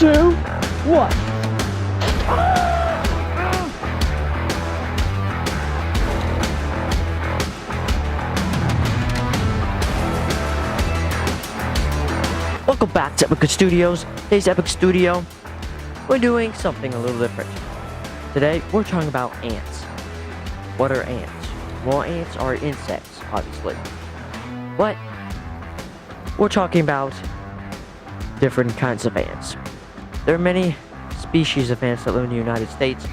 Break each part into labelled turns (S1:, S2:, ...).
S1: 2, 1. Welcome back to Epic Studios. Today's Epic Studio, we're doing something a little different. Today, we're talking about ants. What are ants? Well, ants are insects, obviously. But we're talking about different kinds of ants. There are many species of ants that live in the United States,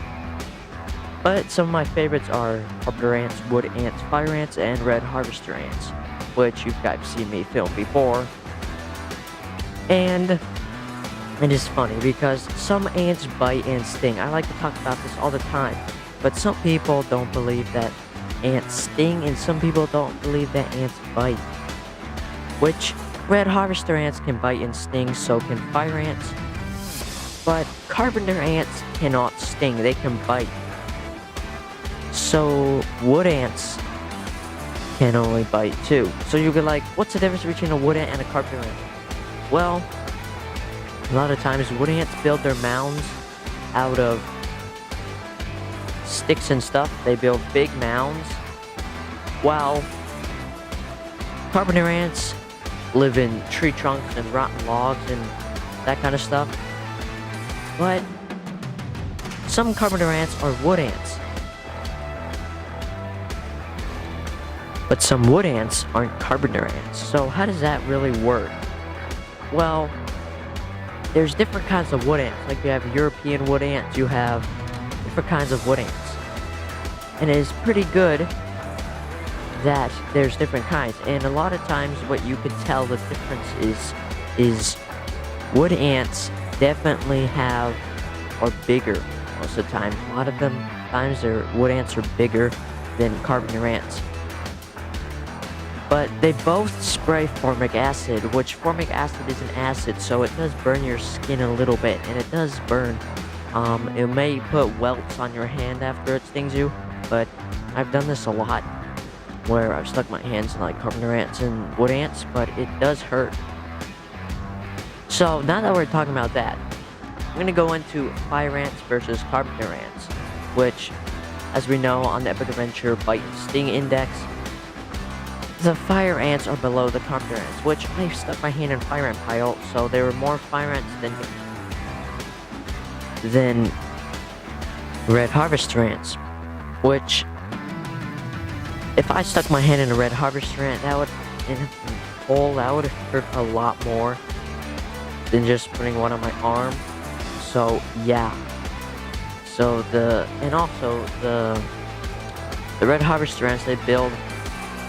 S1: but some of my favorites are carpenter ants, wood ants, fire ants, and red harvester ants, which you guys have seen me film before. And it is funny because some ants bite and sting. I like to talk about this all the time, but some people don't believe that ants sting, and some people don't believe that ants bite. Which, red harvester ants can bite and sting, so can fire ants. But carpenter ants cannot sting, they can bite. So wood ants can only bite too. So you'll be like, what's the difference between a wood ant and a carpenter ant? Well, a lot of times wood ants build their mounds out of sticks and stuff. They build big mounds, while carpenter ants live in tree trunks and rotten logs and that kind of stuff. But some carpenter ants are wood ants. But some wood ants aren't carpenter ants. So how does that really work? Well, there's different kinds of wood ants. Like you have European wood ants, you have different kinds of wood ants. And it is pretty good that there's different kinds. And a lot of times what you can tell the difference is wood ants definitely are bigger most of the time. A lot of times their wood ants are bigger than carpenter ants. But they both spray formic acid, which formic acid is an acid, so it does burn your skin a little bit, and it does burn. It may put welts on your hand after it stings you, but I've done this a lot, where I've stuck my hands in like carpenter ants and wood ants, but it does hurt. So now that we're talking about that, I'm going to go into fire ants versus carpenter ants, which, as we know on the Epic Adventure Bite and Sting Index, the fire ants are below the carpenter ants, which I stuck my hand in fire ant pile, so there were more fire ants than red harvester ants. Which, if I stuck my hand in a red harvester ant, that would hurt a lot more than just putting one on my arm. So yeah. So the red harvester ants, they build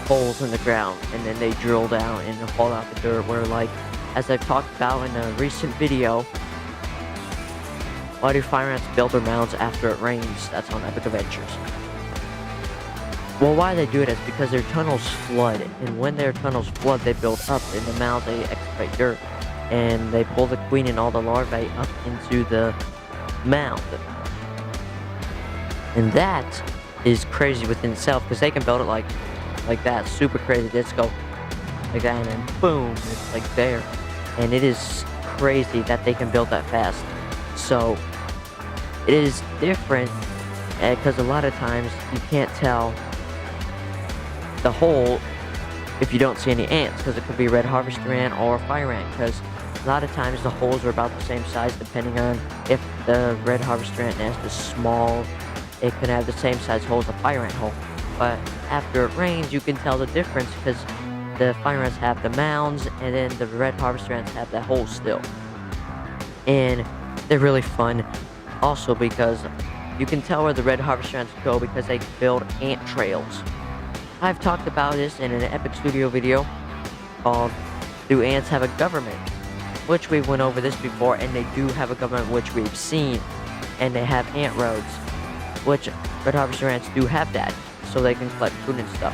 S1: holes in the ground, and then they drill down and haul out the dirt, where, like, as I've talked about in a recent video, why do fire ants build their mounds after it rains? That's on Epic Adventures. Well, why they do it is because their tunnels flood, and when their tunnels flood, they build up in the mound, they excavate dirt, and they pull the queen and all the larvae up into the mound. And that is crazy within itself, because they can build it like that, super crazy. Just go like that, and then boom, it's like there. And it is crazy that they can build that fast. So it is different, because a lot of times you can't tell the hole if you don't see any ants, because it could be red harvester ant or fire ant, because a lot of times the holes are about the same size, depending on if the red harvester ant nest is small. It can have the same size hole as a fire ant hole. But after it rains, you can tell the difference, because the fire ants have the mounds, and then the red harvester ants have that hole still. And they're really fun, also because you can tell where the red harvester ants go because they build ant trails. I've talked about this in an Epic Studio video called Do Ants Have a Government? Which we went over this before, and they do have a government, which we've seen, and they have ant roads, which red harvester ants do have that, so they can collect food and stuff.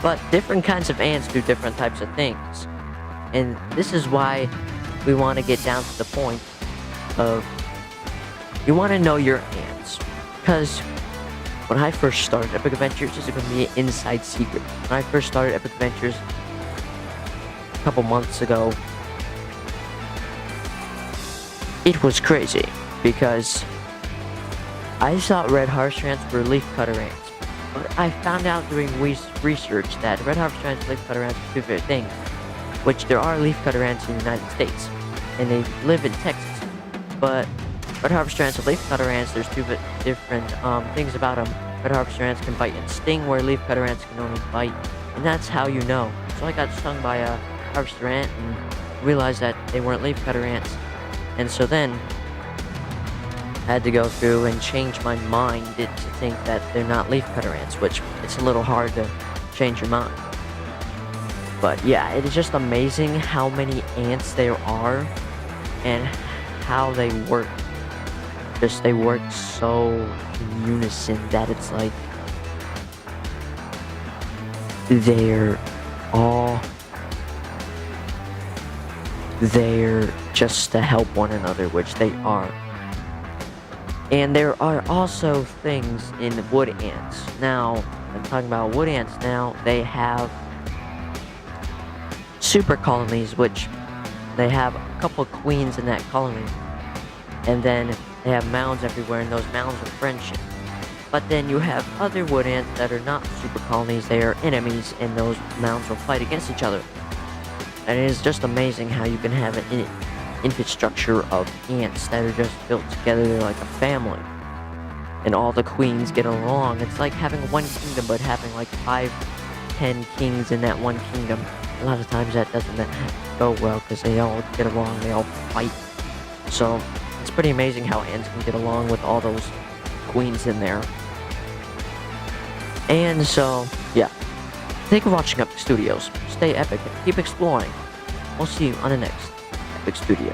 S1: But different kinds of ants do different types of things. And this is why we want to get down to the point of, you want to know your ants. Because when I first started Epic Adventures, this is going to be an inside secret. When I first started Epic Adventures a couple months ago, it was crazy because I thought red harvester ants were leafcutter ants. But I found out doing research that red harvester ants and leafcutter ants are two different things, which there are leafcutter ants in the United States, and they live in Texas. But red harvester ants and leafcutter ants, there's two different things about them. Red harvester ants can bite and sting, where leafcutter ants can only bite, and that's how you know. So I got stung by a harvester ant and realized that they weren't leafcutter ants, and so then I had to go through and change my mind to think that they're not leafcutter ants, which it's a little hard to change your mind. But yeah, it is just amazing how many ants there are and how they work. Just they work so in unison that it's like they're all there just to help one another, which they are. And there are also things in wood ants. Now, I'm talking about wood ants now. They have super colonies, which they have a couple queens in that colony. And then they have mounds everywhere, and those mounds are friendship. But then you have other wood ants that are not super colonies. They are enemies, and those mounds will fight against each other. And it is just amazing how you can have an infrastructure of ants that are just built together like a family, and all the queens get along. It's like having one kingdom, but having like 5-10 kings in that one kingdom. A lot of times that doesn't go well because they all get along, they all fight. So it's pretty amazing how ants can get along with all those queens in there. And so yeah, thank you for watching Epic Studios. Stay epic and keep exploring. We'll see you on the next Epic Studio.